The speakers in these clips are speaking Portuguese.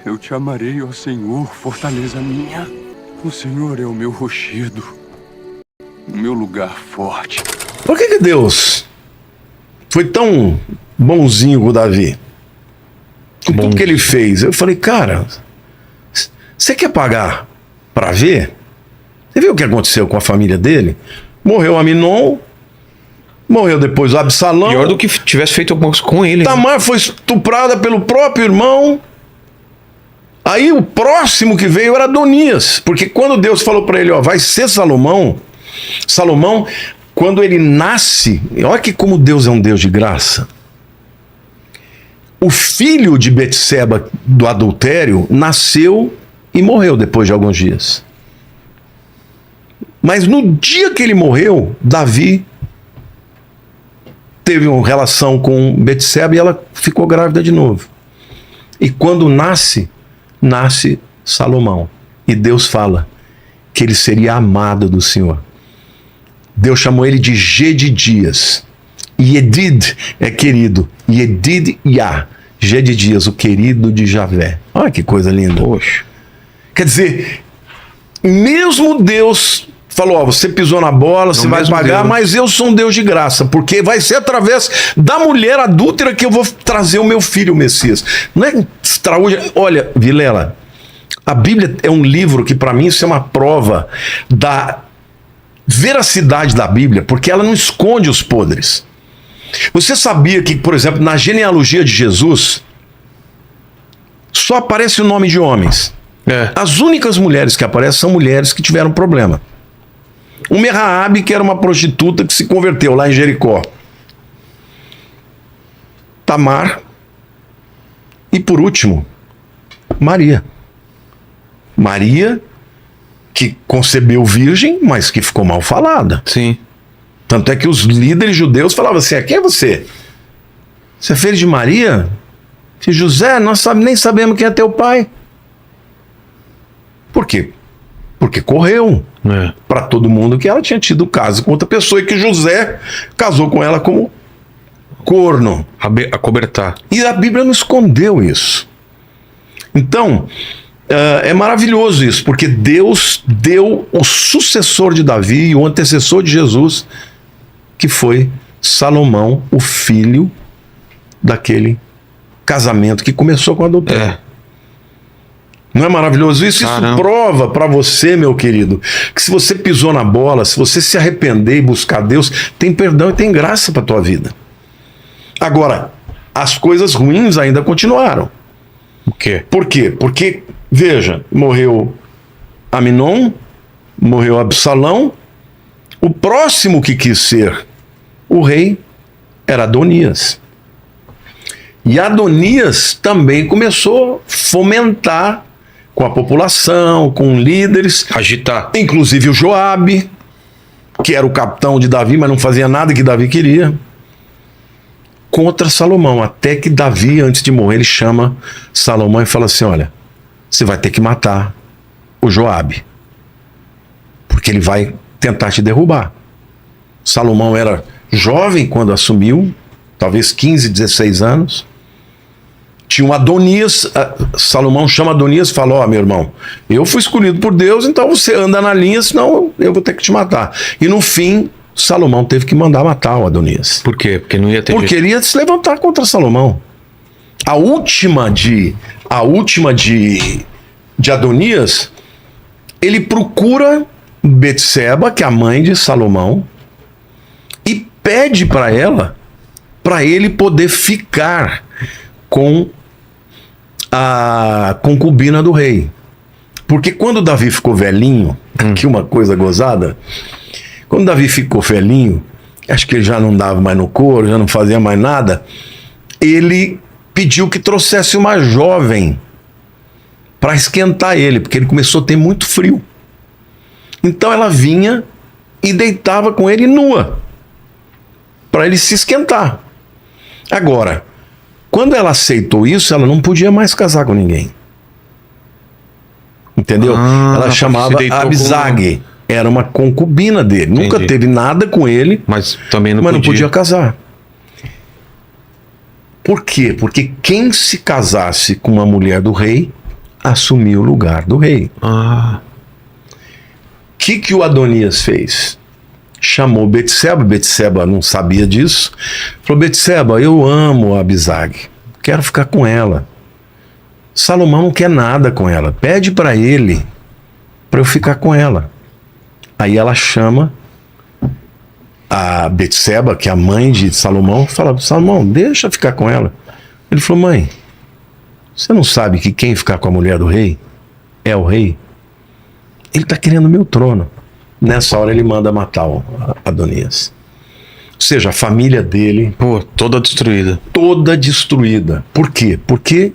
Eu te amarei, ó Senhor, fortaleza minha. O Senhor é o meu rochedo, o meu lugar forte. Por que Deus foi tão bonzinho com o Davi? Com tudo que ele fez. Eu falei, cara, você quer pagar pra ver? Você viu o que aconteceu com a família dele? Morreu Aminon, morreu depois o Absalão. Pior do que tivesse feito alguma coisa com ele. Tamar foi estuprada pelo próprio irmão. Aí o próximo que veio era Adonias, porque quando Deus falou para ele, ó, vai ser Salomão, quando ele nasce, olha que como Deus é um Deus de graça. O filho de Betseba do adultério nasceu e morreu depois de alguns dias. Mas no dia que ele morreu, Davi teve uma relação com Betseba e ela ficou grávida de novo. E quando nasce Salomão. E Deus fala que ele seria amado do Senhor. Deus chamou ele de Gedidias. Yedid é querido. Yedid-Yah. Gedidias, o querido de Javé. Olha que coisa linda. Poxa. Quer dizer, mesmo Deus falou, ó, você pisou na bola, você vai pagar, Deus. Mas eu sou um Deus de graça, porque vai ser através da mulher adúltera que eu vou trazer o meu filho, o Messias. Não é extraordinário. Olha, Vilela, a Bíblia é um livro que para mim isso é uma prova da veracidade da Bíblia, porque ela não esconde os podres. Você sabia que, por exemplo, na genealogia de Jesus, só aparece o nome de homens. As únicas mulheres que aparecem são mulheres que tiveram problema. Uma é Raabe, que era uma prostituta que se converteu lá em Jericó. Tamar. E por último, Maria. Maria, que concebeu virgem, mas que ficou mal falada. Sim. Tanto é que os líderes judeus falavam assim, quem é você? Você é filho de Maria? Filho de José? Nós nem sabemos quem é teu pai. Por quê? Porque correu para todo mundo que ela tinha tido caso com outra pessoa e que José casou com ela como corno. Acobertar. E a Bíblia não escondeu isso. Então, é maravilhoso isso, porque Deus deu o sucessor de Davi, o antecessor de Jesus, que foi Salomão, o filho daquele casamento que começou com adultério. Não é maravilhoso isso? Caramba. Isso prova para você, meu querido, que se você pisou na bola, se você se arrepender e buscar Deus, tem perdão e tem graça para tua vida. Agora, as coisas ruins ainda continuaram. O quê? Por quê? Porque, veja, morreu Aminon, morreu Absalão, o próximo que quis ser o rei era Adonias. E Adonias também começou a fomentar com a população, com líderes. Agitar. Inclusive o Joabe, que era o capitão de Davi, mas não fazia nada que Davi queria. Contra Salomão. Até que Davi, antes de morrer, ele chama Salomão e fala assim, olha, você vai ter que matar o Joabe. Porque ele vai tentar te derrubar. Salomão era jovem quando assumiu, talvez 15, 16 anos. Tinha um Adonias, Salomão chama Adonias e fala, ó, meu irmão, eu fui escolhido por Deus, então você anda na linha, senão eu vou ter que te matar. E no fim, Salomão teve que mandar matar o Adonias. Por quê? Porque não ia ter Porque ele ia se levantar contra Salomão. A última de Adonias, ele procura Betseba, que é a mãe de Salomão, e pede para ela, para ele poder ficar com a concubina do rei. Porque quando Davi ficou velhinho, aqui uma coisa gozada, quando Davi ficou velhinho, acho que ele já não dava mais no couro, já não fazia mais nada, ele pediu que trouxesse uma jovem para esquentar ele, porque ele começou a ter muito frio. Então ela vinha e deitava com ele nua, para ele se esquentar. Agora, quando ela aceitou isso, ela não podia mais casar com ninguém. Entendeu? Ela chamava Abisag. Era uma concubina dele. Entendi. Nunca teve nada com ele, mas também não podia casar. Por quê? Porque quem se casasse com uma mulher do rei assumir o lugar do rei. Ah. O que o Adonias fez? Chamou Betseba. Betseba não sabia disso. Falou: Betseba, eu amo a Abisag, quero ficar com ela. Salomão não quer nada com ela, pede para ele para eu ficar com ela. Aí ela chama a Betseba, que é a mãe de Salomão, fala: Salomão, deixa ficar com ela. Ele falou: mãe, você não sabe que quem ficar com a mulher do rei é o rei? Ele está querendo meu trono. Nessa hora ele manda matar o Adonias. Ou seja, a família dele... Pô, toda destruída. Toda destruída. Por quê? Porque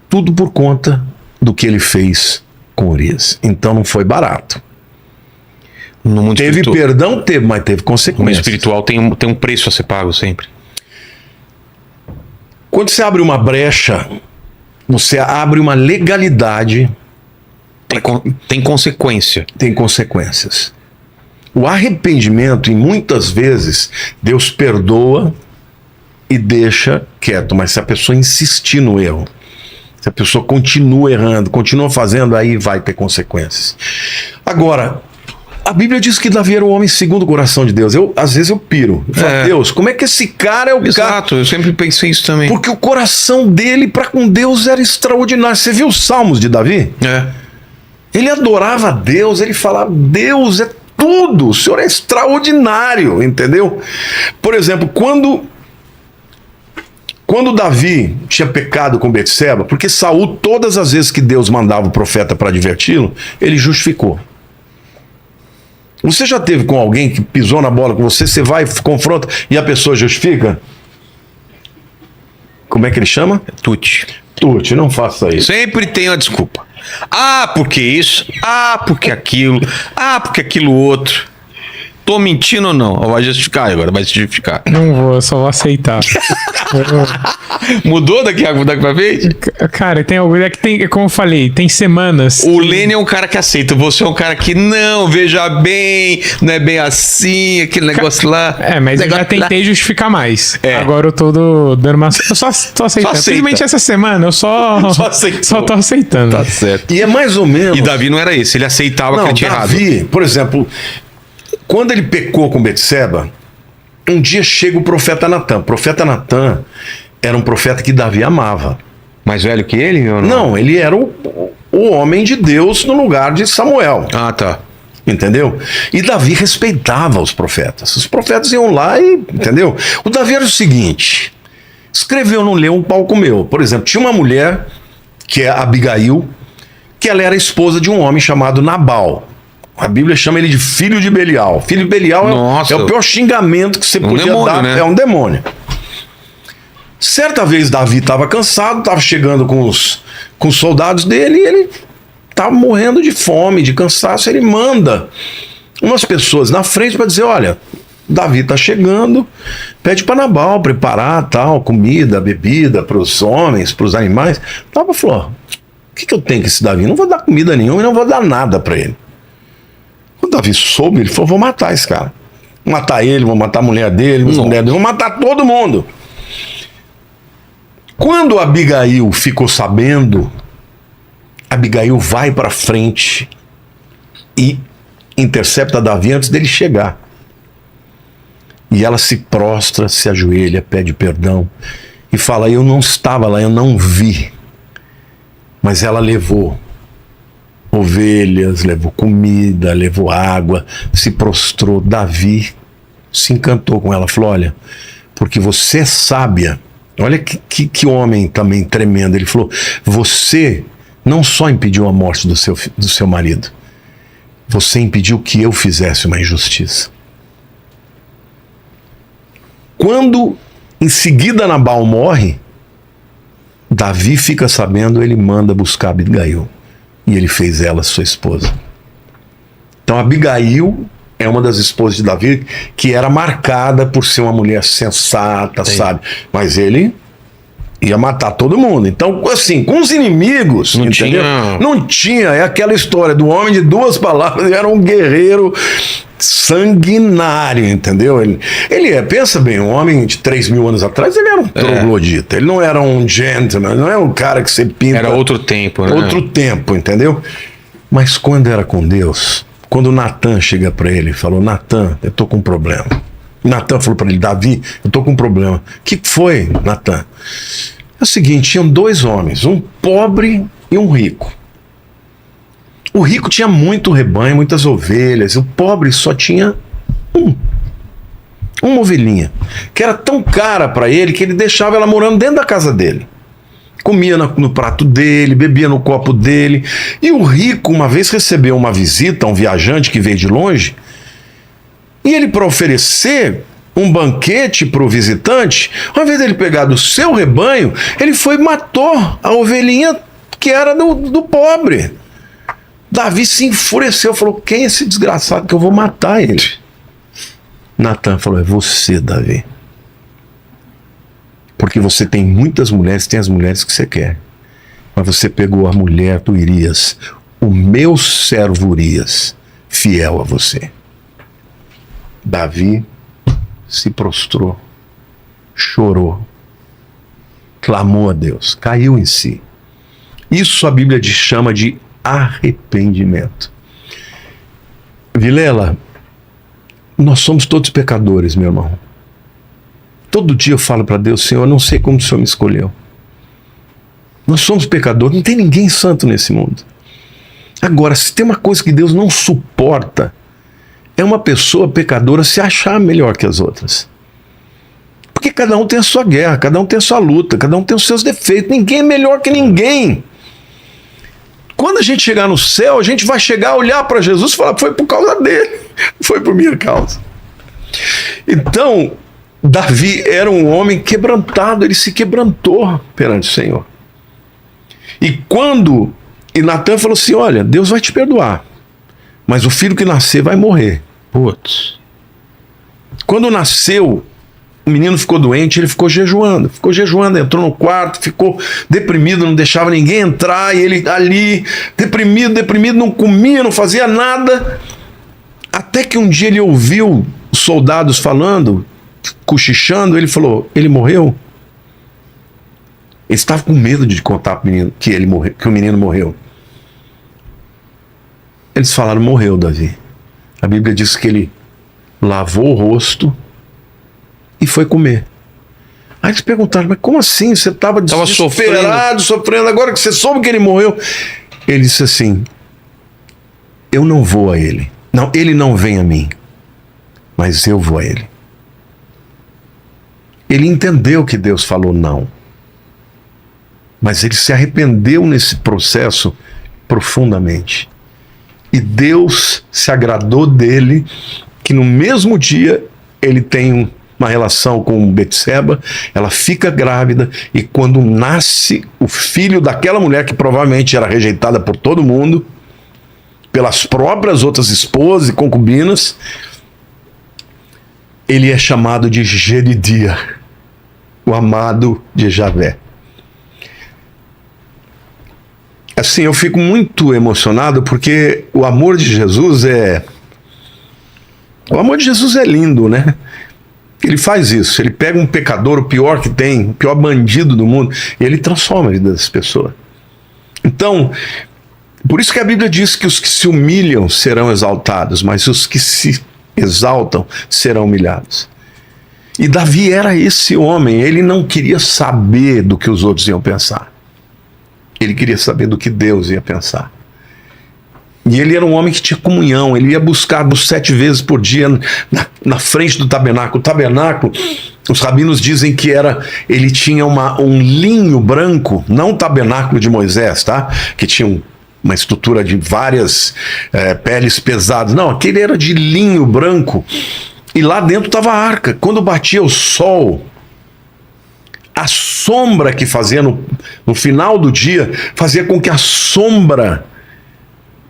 tudo por conta do que ele fez com Urias. Então não foi barato. No mundo Teve perdão? Teve, mas teve No mundo consequências. espiritual tem um preço a ser pago sempre. Quando você abre uma brecha, você abre uma legalidade... Tem consequência. Tem consequências. O arrependimento, em muitas vezes, Deus perdoa e deixa quieto, mas se a pessoa insistir no erro, se a pessoa continua errando, continua fazendo, aí vai ter consequências. Agora, a Bíblia diz que Davi era um homem segundo o coração de Deus. Às vezes eu piro. Eu falo: Deus, como é que esse cara é o cara? Exato, eu sempre pensei isso também. Porque o coração dele para com Deus era extraordinário. Você viu os salmos de Davi? Ele adorava a Deus, ele falava: Deus é tudo, o Senhor é extraordinário, entendeu? Por exemplo, quando Davi tinha pecado com Betseba, porque Saul, todas as vezes que Deus mandava o profeta para adverti-lo, ele justificou. Você já teve com alguém que pisou na bola com você, você vai, confronta e a pessoa justifica? Como é que ele chama? Tuti, não faça isso. sempre tem uma desculpa. Ah, porque isso? Ah, porque aquilo? Ah, porque aquilo outro? Tô mentindo ou não? Vai justificar agora, vai se justificar. Não vou, eu só vou aceitar. Mudou daqui pra frente? Cara, tem algo. É que tem, como eu falei, tem semanas. O Lênin é um cara que aceita, você é um cara que não, veja bem, não é bem assim, aquele negócio lá. Mas eu já tentei justificar mais. Agora eu tô dando uma. Eu só tô aceitando. Simplesmente essa semana eu só tô aceitando. Tá certo. E é mais ou menos... E Davi não era esse, ele aceitava que ele tinha errado. Davi, por exemplo, quando ele pecou com Betseba, um dia chega o profeta Natan. O profeta Natan era um profeta que Davi amava. Mais velho que ele? Ou não? Não, ele era o homem de Deus no lugar de Samuel. Ah, tá. Entendeu? E Davi respeitava os profetas. Os profetas iam lá e... Entendeu? O Davi era o seguinte: escreveu, não leu, um pau comeu. Por exemplo, tinha uma mulher, que é Abigail, que ela era esposa de um homem chamado Nabal. A Bíblia chama ele de filho de Belial. Filho de Belial é o pior xingamento que você podia demônio, dar. né? É um demônio. Certa vez Davi estava cansado, estava chegando com os soldados dele e ele estava morrendo de fome, de cansaço. Ele manda umas pessoas na frente para dizer: olha, Davi está chegando, pede para Nabal preparar tal, comida, bebida para os homens, para os animais. Nabal falou: o que eu tenho com esse Davi? Não vou dar comida nenhuma e não vou dar nada para ele. Quando Davi soube, ele falou: vou matar esse cara. Vou matar ele, vou matar a mulher dele, vou matar todo mundo. Quando Abigail ficou sabendo, Abigail vai para frente e intercepta Davi antes dele chegar. E ela se prostra, se ajoelha, pede perdão e fala: eu não estava lá, eu não vi. Mas ela levou ovelhas, levou comida, levou água, se prostrou. Davi se encantou com ela, falou: olha, porque você é sábia. Olha que homem também tremendo. Ele falou: você não só impediu a morte do seu marido, você impediu que eu fizesse uma injustiça. Quando em seguida Nabal morre, Davi fica sabendo, ele manda buscar Abigail. E ele fez ela sua esposa. Então Abigail é uma das esposas de Davi que era marcada por ser uma mulher sensata, sabe? Mas ele ia matar todo mundo. Então, assim, com os inimigos, Não entendeu? tinha... Não tinha. É aquela história do homem de duas palavras. Ele era um guerreiro sanguinário, entendeu? Pensa bem, um homem de 3.000 anos atrás, ele era um troglodita, ele não era um gentleman, não é um cara que você pinta. Era outro tempo, né? Outro tempo, entendeu? Mas quando era com Deus, quando Natan chega para ele e falou, Natan, eu tô com um problema. Natan falou para ele, Davi, eu tô com um problema. O que foi, Natan? É o seguinte, tinham 2 homens, um pobre e um rico. O rico tinha muito rebanho, muitas ovelhas. O pobre só tinha uma ovelhinha, que era tão cara para ele que ele deixava ela morando dentro da casa dele. Comia no prato dele, bebia no copo dele. E o rico, uma vez, recebeu uma visita, um viajante que veio de longe, e ele, para oferecer um banquete para o visitante, ao invés dele pegar do seu rebanho, ele foi e matou a ovelhinha que era do pobre. Davi se enfureceu, falou, quem é esse desgraçado que eu vou matar ele? Natan falou, é você, Davi. Porque você tem muitas mulheres, tem as mulheres que você quer. Mas você pegou a mulher do Urias, o meu servo Urias, fiel a você. Davi se prostrou, chorou, clamou a Deus, caiu em si. Isso a Bíblia chama de arrependimento. Vilela, nós somos todos pecadores, meu irmão. Todo dia eu falo para Deus, Senhor, eu não sei como o Senhor me escolheu. Nós somos pecadores, não tem ninguém santo nesse mundo. Agora, se tem uma coisa que Deus não suporta, é uma pessoa pecadora se achar melhor que as outras. Porque cada um tem a sua guerra, cada um tem a sua luta, cada um tem os seus defeitos. Ninguém é melhor que ninguém. Quando a gente chegar no céu, a gente vai chegar a olhar para Jesus e falar, foi por causa dele, foi por minha causa. Então, Davi era um homem quebrantado, ele se quebrantou perante o Senhor. E Natan falou assim, olha, Deus vai te perdoar, mas o filho que nascer vai morrer. Putz. Quando nasceu, o menino ficou doente, ele ficou jejuando, entrou no quarto, ficou deprimido, não deixava ninguém entrar, e ele ali, deprimido, não comia, não fazia nada, até que um dia ele ouviu os soldados falando, cochichando, ele falou, ele morreu? Ele estava com medo de contar para o menino que ele morreu, que o menino morreu. Eles falaram, morreu, Davi. A Bíblia diz que ele lavou o rosto e foi comer. Aí eles perguntaram, mas como assim? Você estava desesperado, sofrendo, agora que você soube que ele morreu. Ele disse assim, eu não vou a ele. Não, ele não vem a mim, mas eu vou a ele. Ele entendeu que Deus falou não. Mas ele se arrependeu nesse processo profundamente. E Deus se agradou dele, que no mesmo dia ele tem uma relação com Betseba, ela fica grávida, e quando nasce o filho daquela mulher que provavelmente era rejeitada por todo mundo, pelas próprias outras esposas e concubinas, ele é chamado de Jedidia, o amado de Javé. Assim, eu fico muito emocionado porque o amor de Jesus é lindo, né? Ele faz isso, ele pega um pecador, o pior que tem, o pior bandido do mundo, e ele transforma a vida das pessoas. Então, por isso que a Bíblia diz que os que se humilham serão exaltados, mas os que se exaltam serão humilhados. E Davi era esse homem, ele não queria saber do que os outros iam pensar. Ele queria saber do que Deus ia pensar. E ele era um homem que tinha comunhão, ele ia buscar 7 vezes por dia na frente do tabernáculo. O tabernáculo, os rabinos dizem que ele tinha um linho branco, não o tabernáculo de Moisés, tá? Que tinha uma estrutura de várias peles pesadas. Não, aquele era de linho branco. E lá dentro estava a arca. Quando batia o sol, a sombra que fazia no final do dia, fazia com que a sombra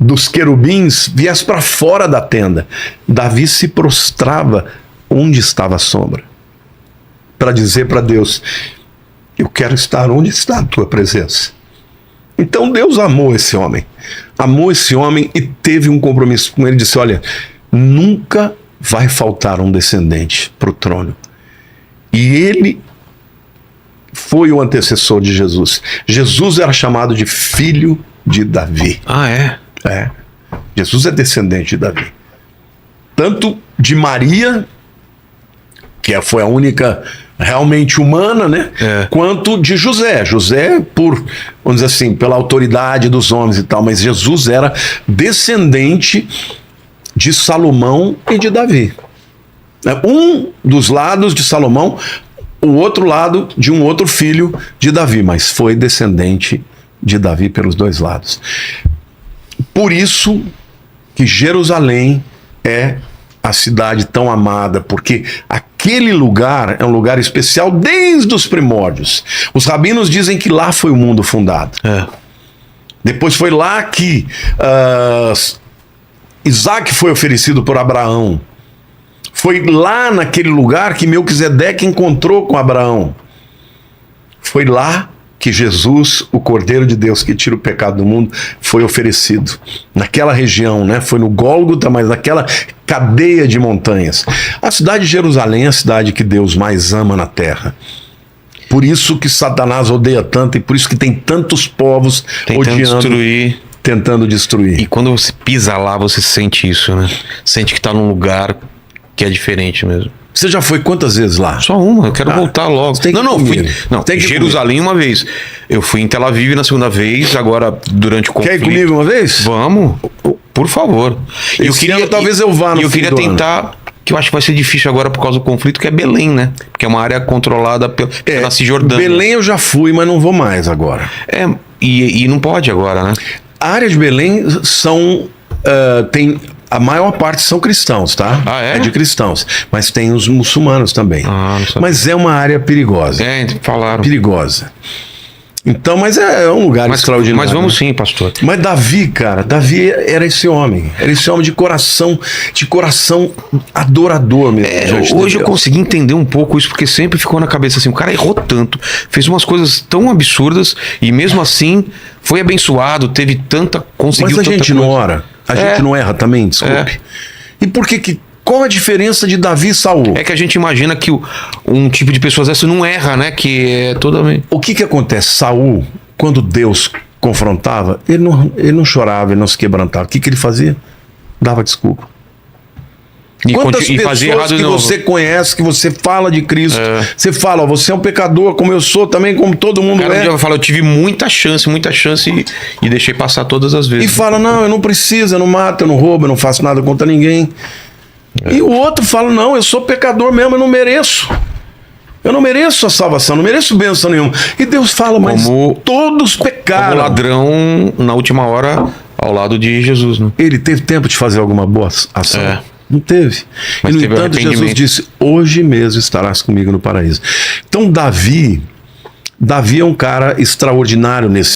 dos querubins viesse para fora da tenda. Davi se prostrava onde estava a sombra, para dizer para Deus, eu quero estar onde está a tua presença. Então Deus amou esse homem e teve um compromisso com ele, disse, olha, nunca vai faltar um descendente para o trono. E ele foi o antecessor de Jesus. Jesus era chamado de filho de Davi. Ah, é? É. Jesus é descendente de Davi. Tanto de Maria, que foi a única realmente humana, né? Quanto de José. José, vamos dizer assim, pela autoridade dos homens e tal, mas Jesus era descendente de Salomão e de Davi. Um dos lados de Salomão, o outro lado de um outro filho de Davi, mas foi descendente de Davi pelos dois lados. Por isso que Jerusalém é a cidade tão amada, porque aquele lugar é um lugar especial desde os primórdios. Os rabinos dizem que lá foi o mundo fundado. Depois foi lá que Isaac foi oferecido por Abraão. Foi lá naquele lugar que Melquisedeque encontrou com Abraão. Foi lá que Jesus, o Cordeiro de Deus que tira o pecado do mundo, foi oferecido. Naquela região, né? Foi no Gólgota, mas naquela cadeia de montanhas. A cidade de Jerusalém é a cidade que Deus mais ama na terra. Por isso que Satanás odeia tanto e por isso que tem tantos povos tentando destruir. E quando você pisa lá, você sente isso, né? Sente que tá num lugar que é diferente mesmo. Você já foi quantas vezes lá? Só uma, eu quero voltar logo. Fui Jerusalém uma vez. Eu fui em Tel Aviv na segunda vez, agora durante o conflito. Quer ir comigo uma vez? Vamos, por favor. Talvez eu vá no fim do ano. Eu queria tentar, que eu acho que vai ser difícil agora por causa do conflito, que é Belém, né? Que é uma área controlada pela Cisjordânia. Belém eu já fui, mas não vou mais agora. E não pode agora, né? A área de Belém tem... A maior parte são cristãos, tá? Ah, é? É de cristãos. Mas tem os muçulmanos também. Mas é uma área perigosa. Falaram. Perigosa. Então, mas é um lugar extraordinário. Mas vamos sim, pastor. Mas Davi, cara, Davi era esse homem. Era esse homem de coração adorador mesmo. Hoje eu consegui entender um pouco isso, porque sempre ficou na cabeça assim, o cara errou tanto, fez umas coisas tão absurdas e mesmo assim foi abençoado, conseguiu Mas a gente não coisa. ora. A gente não erra também, desculpe. E por que qual a diferença de Davi e Saul? É que a gente imagina que um tipo de pessoas dessa não erra, né? Que é totalmente... O que acontece? Saul, quando Deus confrontava, ele não chorava, ele não se quebrantava. O que ele fazia? Dava desculpa. Quantas pessoas que você conhece, que você fala de Cristo, você fala, você é um pecador como eu sou também, como todo mundo é. Eu falo, eu tive muita chance e deixei passar todas as vezes. E fala, não, eu não preciso, eu não mato, eu não roubo, eu não faço nada contra ninguém. E o outro fala, não, eu sou pecador mesmo, eu não mereço. Eu não mereço a salvação, não mereço bênção nenhuma. E Deus fala, mas todos pecaram. Como ladrão, na última hora, ao lado de Jesus, né? Ele teve tempo de fazer alguma boa ação? Não teve. Mas e no teve entanto, Jesus disse, hoje mesmo estarás comigo no paraíso. Então Davi é um cara extraordinário nesse